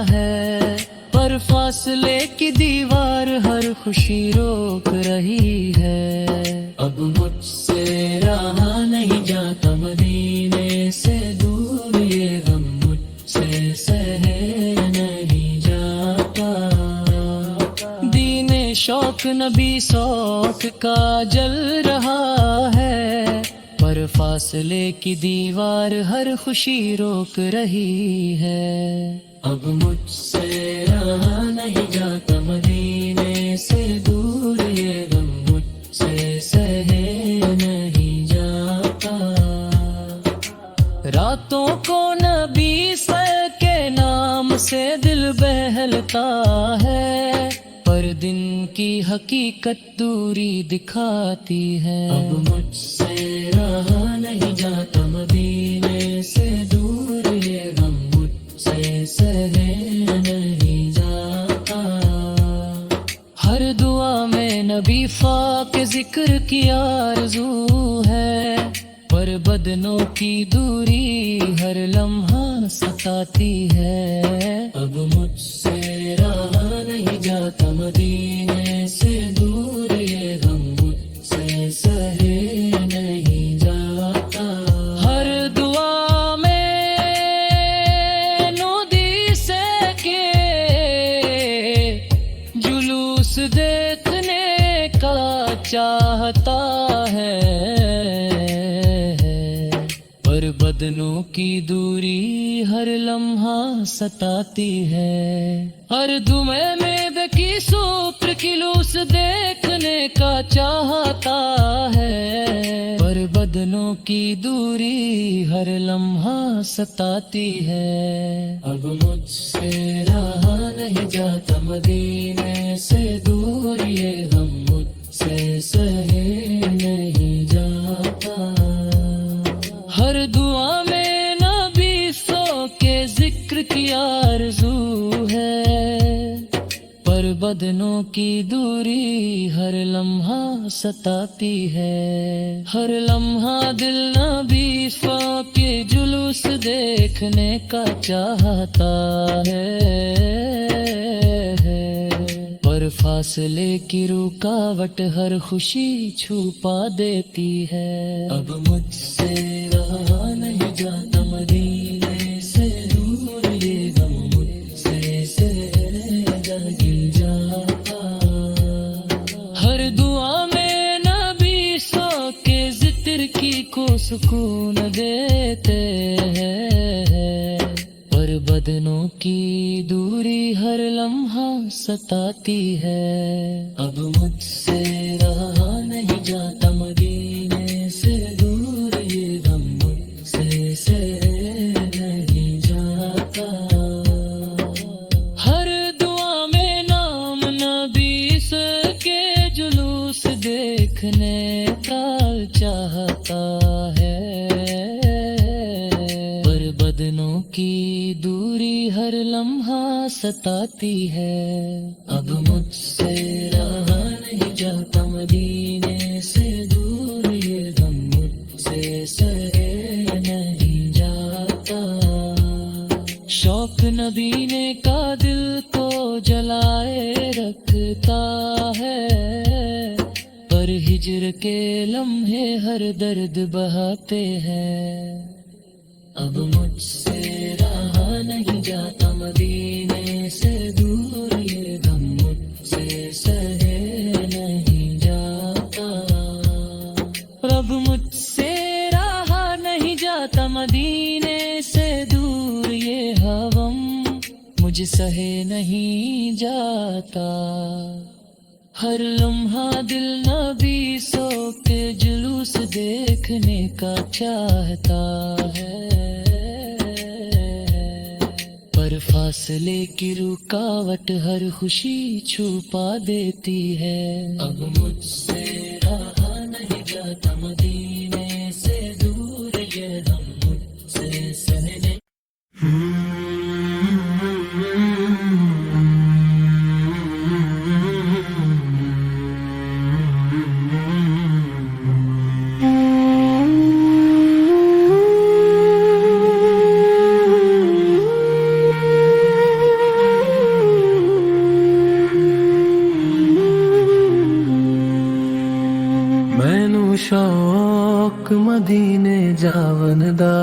है, पर फासले की दीवार हर खुशी रोक रही है। अब मुझसे रहा नहीं जाता मदीने से दूर, ये गम मुझसे सहे नहीं जाता। दीने शौक नबी शौक का जल रहा है, पर फासले की दीवार हर खुशी रोक रही है। अब मुझसे रहा नहीं जाता मदीने से दूर, ये गम मुझसे सहे नहीं जाता। रातों को नबी सर के नाम से दिल बहलता है, पर दिन की हकीकत दूरी दिखाती है। अब मुझसे रहा नहीं जाता मदीने से दूर, ये गम मुझसे सहे नहीं जाता। हर दुआ में नबी के जिक्र की आरज़ू है, पर बदनों की दूरी हर लम्हा सताती है। अब मुझसे रहा नहीं जाता मदीने से दूर, ये गम मुझसे सहे नहीं जाता। हर दुआ में नूदी से के जुलूस देखने का चाहता है, पर बदनों की दूरी हर लम्हा सताती है। हर दुमे में बेकी सूत्र खिलूस देखने का चाहता है, पर बदनों की दूरी हर लम्हा सताती है। अब मुझसे रहा नहीं जाता मदीने से दूर, ये गम मुझसे सहे नहीं जाता। हर दुआ में नबी सो के जिक्र की आरज़ू है, पर बदनों की दूरी हर लम्हा सताती है। हर लम्हा दिल नबी सो के जुलूस देखने का चाहता है, पर फासले की रुकावट हर खुशी छुपा देती है। अब मुझसे रहा नहीं जाता मदीने से दूर, ये गम मुझसे सहे नहीं जाता। हर दुआ में नबी सो के जिक्र की को सुकून देते हैं, पर बदनों की दूरी हर लम्हा सताती है। अब मुझसे रहा नहीं जाता मदीने से दूर, ये गम मुझसे सहे दिलों की दूरी हर लम्हा सताती है। अब मुझसे रहा नहीं जाता मदीने से दूर, ये गम मुझसे सहे नहीं जाता। शौक नबीने का दिल को जलाए रखता है, पर हिज्र के लम्हे हर दर्द बहाते हैं। अब मुझसे रहा नहीं जाता मदीने से दूर, ये गम मुझसे सहे नहीं जाता। अब मुझसे रहा नहीं जाता मदीने से दूर, ये हवम मुझ सहे नहीं जाता। हर लम्हा दिल नबी सो के जुलूस देखने का चाहता है, पर फासले की रुकावट हर खुशी छुपा देती है। अब मुझसे रहा नहीं जाता मदीने से दूर, ये हम मुझसे सहने। मैनू शौक मदीने जावन दा,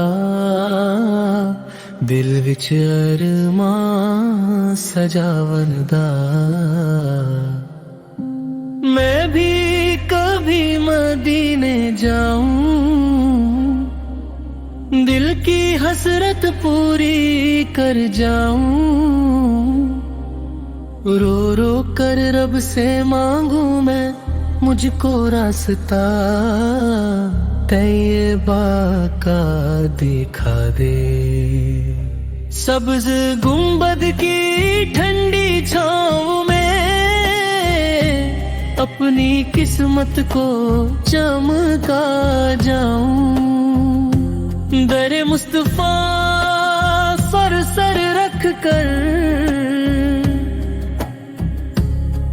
दिल विच अरमां सजावन दा। मैं भी कभी मदीने जाऊं, दिल की हसरत पूरी कर जाऊं। रो रो कर रब से मांगू मैं मुझको रास्ता, तैयबा का दिखा दे। सब्ज गुंबद की ठंडी छाँव में अपनी किस्मत को चमका जाऊं। दरे मुस्तफा सर सर रख कर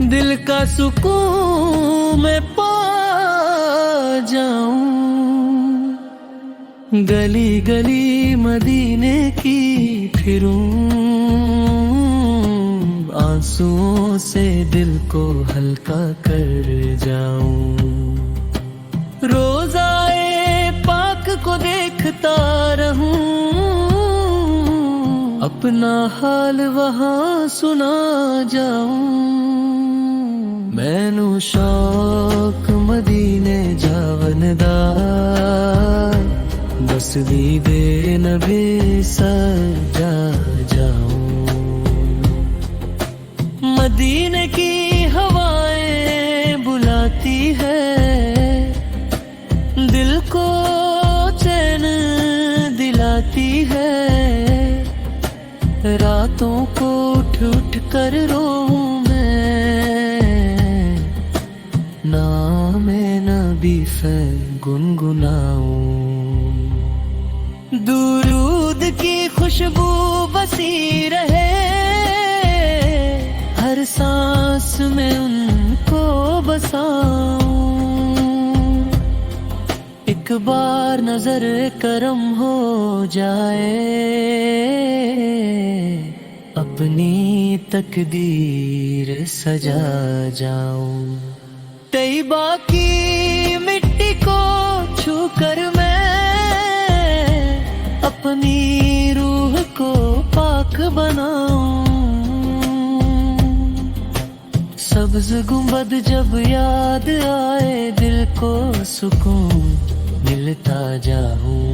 दिल का सुकून मैं पा जाऊं। गली गली मदीने की फिरूं, आंसुओं से दिल को हल्का कर जाऊं। रोज़ाए पाक को देखता रहूं, अपना हाल वहाँ सुना जाऊं। मैनू शौक मदीने जावन दा, बस दीदे नबी सजा जाऊं। मदीने की हवाएं बुलाती है, दिल को चैन दिलाती है। रातों को उठ उठ कर रोऊं नामे नबी से गुनगुनाऊं। दुरूद की खुशबू बसी रहे, हर सांस में उनको बसाऊं। एक बार नजर करम हो जाए, अपनी तकदीर सजा जाऊं। तैयबा की मिट्टी को छूकर मैं अपनी रूह को पाक बनाऊं। सब्ज गुंबद जब याद आए, दिल को सुकून मिलता जाऊं।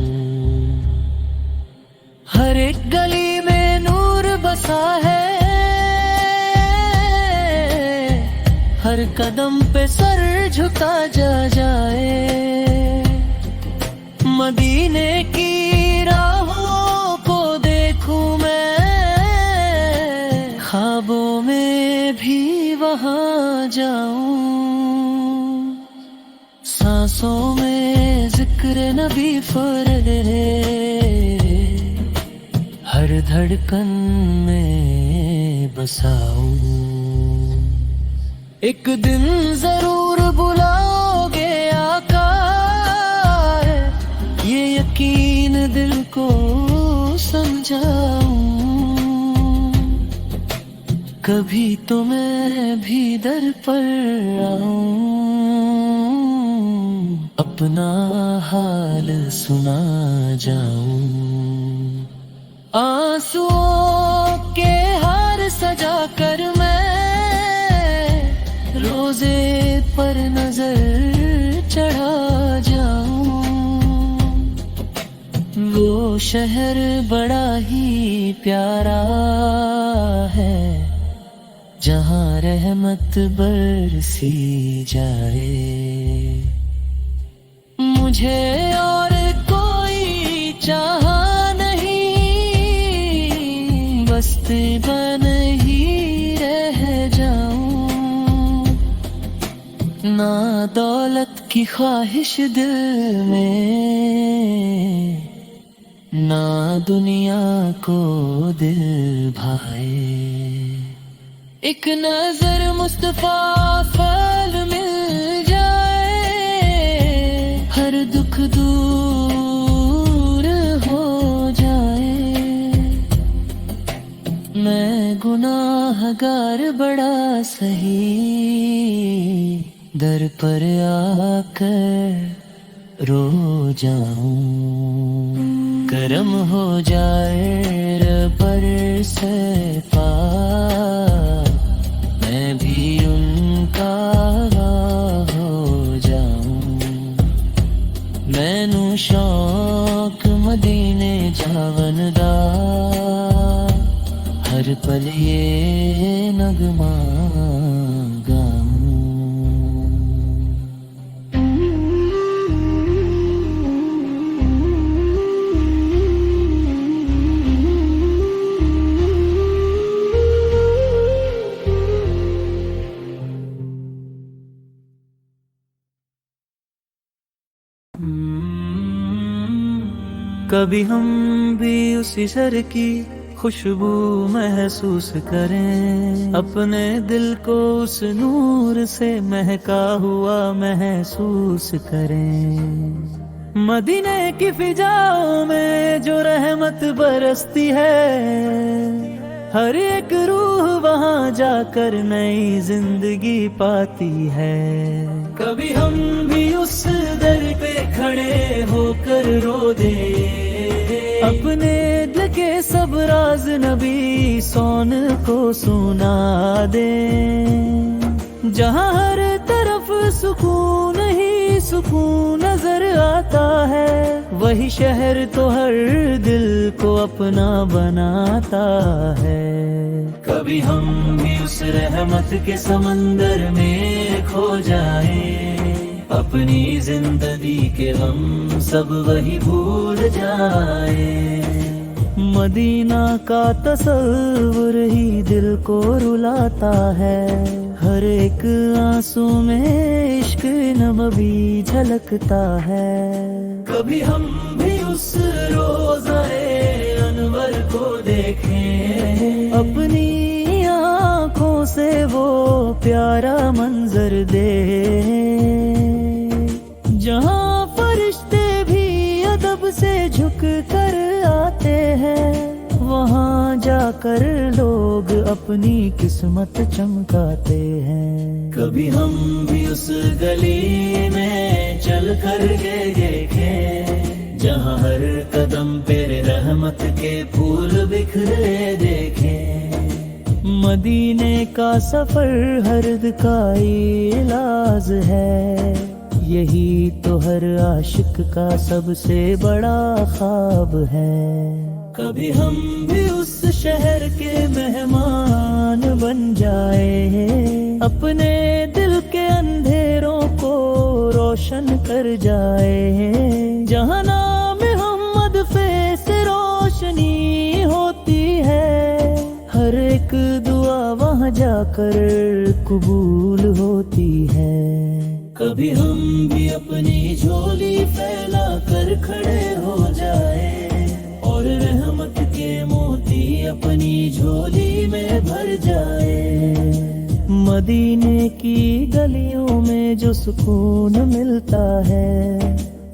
हर एक गली में नूर बसा है, हर कदम पे सर झुका जाए। मदीने की राहों को देखूं मैं, ख्वाबों में भी वहाँ जाऊं। सांसों में जिक्र नबी फुरे, हर धड़कन में बसाऊं। एक दिन जरूर बुलाओगे आकार, ये यकीन दिल को समझाऊं। कभी तो मैं भी दर पर आऊं, अपना हाल सुना जाऊं। आंसुओं के हार सजा कर मैं रोजे पर नजर चढ़ा जाऊं। वो शहर बड़ा ही प्यारा है, जहाँ रहमत बरसी जाए। मुझे और कोई चाहा नहीं, बस्ती बन ही रह जाऊं। ना दौलत की ख्वाहिश दिल में, ना दुनिया को दिल भाए। एक नजर मुस्तफा फल मिल जाए, हर दुख दूर हो जाए। मैं गुनाहगार बड़ा सही, दर पर आकर रो जाऊं। करम हो जाए रबर से पार, मैं भी उनका हो जाऊं। मैनू शौक मदीने जावन दा, हर पल ये नगमा गाऊं। कभी हम भी उसी शहर की खुशबू महसूस करें, अपने दिल को उस नूर से महका हुआ महसूस करें। मदीने की फिजाओं में जो रहमत बरसती है, हर एक रूह वहाँ जाकर नई जिंदगी पाती है। कभी हम भी उस दर पे खड़े होकर रो दे, अपने दिल के सब राज नबी सोन को सुना दे। जहाँ हर तरफ सुकून ही सुकून नजर आता है, वही शहर तो हर दिल को अपना बनाता है। कभी हम भी उस रहमत के समंदर में खो जाए, अपनी जिंदगी के हम सब वही भूल जाए। मदीना का तस्वुर ही दिल को रुलाता है, हर एक आंसू में इश्क नबवी झलकता है। कभी हम भी उस रोज़ाए अनवर को देखें, अपनी आँखों से वो प्यारा मंजर दे, जहाँ फरिश्ते भी अदब से झुक कर आते हैं, वहाँ जाकर लोग अपनी किस्मत चमकाते हैं। कभी हम भी उस गली में चल कर ये देखें, जहाँ हर कदम पे रहमत के फूल बिखरे देखें। मदीने का सफर हर्द का इलाज है, यही तो हर आशिक का सबसे बड़ा ख्वाब है। कभी हम भी उस शहर के मेहमान बन जाए, अपने दिल के अंधेरों को रोशन कर जाए। जहाँ नाम मोहम्मद पे से रोशनी होती है, हर एक दुआ वहाँ जाकर कबूल होती है। कभी हम भी अपनी झोली फैला कर खड़े हो जाए और रहमत के मोती अपनी झोली में भर जाए। मदीने की गलियों में जो सुकून मिलता है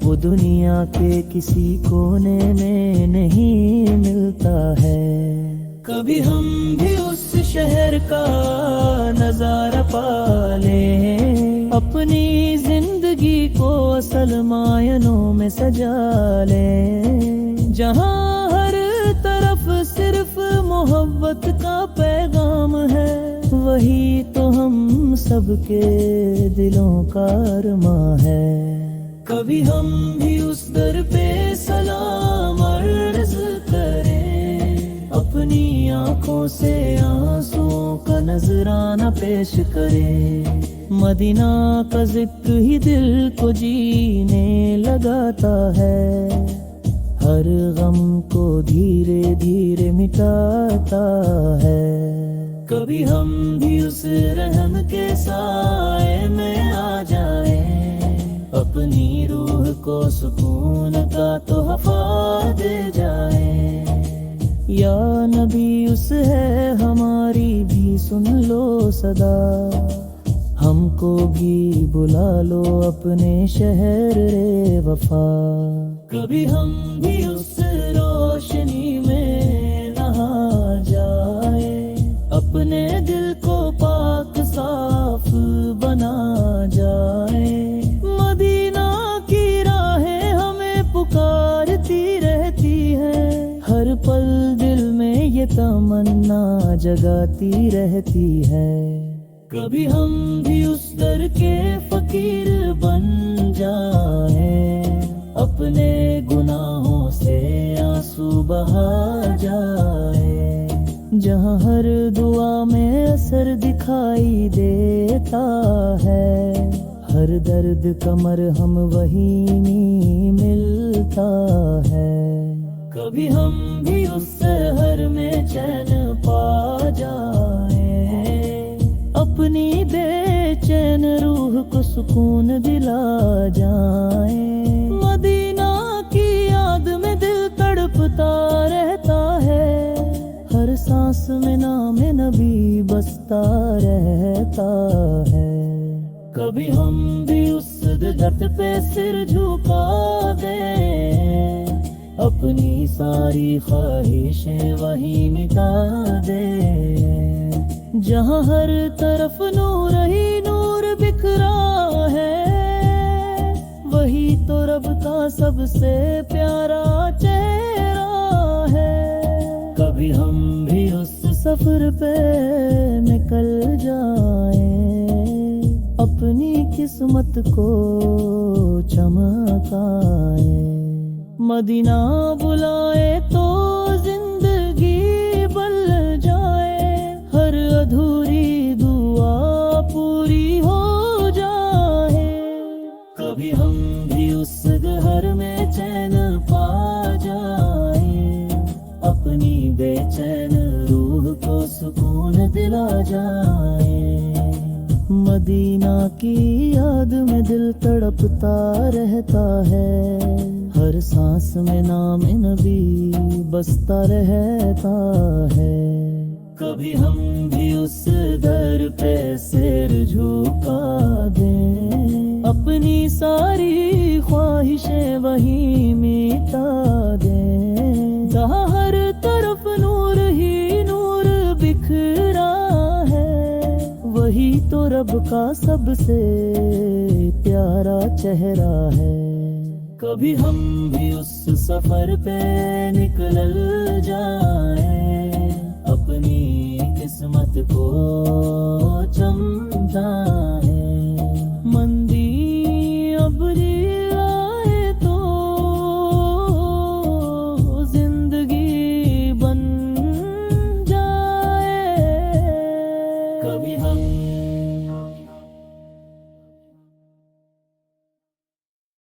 वो दुनिया के किसी कोने में नहीं मिलता है। कभी हम भी उस शहर का नजारा पा लें, अपनी जिंदगी को असल मायनों में सजा लें, जहाँ हर तरफ सिर्फ मोहब्बत का पैगाम है। वही तो हम सबके दिलों का अरमां है। कभी हम भी उस दर पे सलाम अर्ज़ करें, अपनी आंखों से आंसुओं का नजराना पेश करें। मदीना का जिक्र ही दिल को जीने लगाता है, हर गम को धीरे धीरे मिटाता है। कभी हम भी उस रहम के साए में आ जाए, अपनी रूह को सुकून का तोहफा दे जाए। या नबी उस है हमारी भी सुन लो सदा, हमको भी बुला लो अपने शहर रे वफा। कभी हम भी उस रोशनी में नहा जाए, अपने दिल को पाक साफ बना जाए। मदीना की राहें हमें पुकारती रहती है, हर पल दिल में ये तमन्ना जगाती रहती है। कभी हम भी उस दर के फकीर बन जाए, अपने गुनाहों से आंसू बहा जाए। जहाँ हर दुआ में असर दिखाई देता है, हर दर्द कमर हम वहीं मिलता है। कभी हम भी उस शहर में चैन पा जाए, अपनी बेचैन रूह को सुकून दिला जाए। मदीना की याद में दिल तड़पता रहता है, हर सांस में नाम नबी बसता रहता है। कभी हम भी उस दर्द पे सिर झुका दे, अपनी सारी ख्वाहिशें वही मिटा दे। जहाँ हर तरफ नूर ही नूर बिखरा है, वही तो रब का सबसे प्यारा चेहरा है। कभी हम भी उस सफर पे निकल जाए, अपनी किस्मत को चमकाए। मदीना बुलाए तो जिंदगी बन जाए, हर अधूरी दुआ पूरी हो जाए। कभी हम भी उस घर में चैन पा जाए, अपनी बेचैन रूह को सुकून दिला जाए। मदीना की याद में दिल तड़पता रहता है, हर सांस में नाम नबी बसता रहता है। कभी हम भी उस दर पे सिर झुका दें, अपनी सारी ख्वाहिशें वहीं मिटा दें। जहाँ हर तरफ नूर ही नूर बिखरा है, वही तो रब का सबसे प्यारा चेहरा है। कभी हम भी उस सफर पे निकल जाए,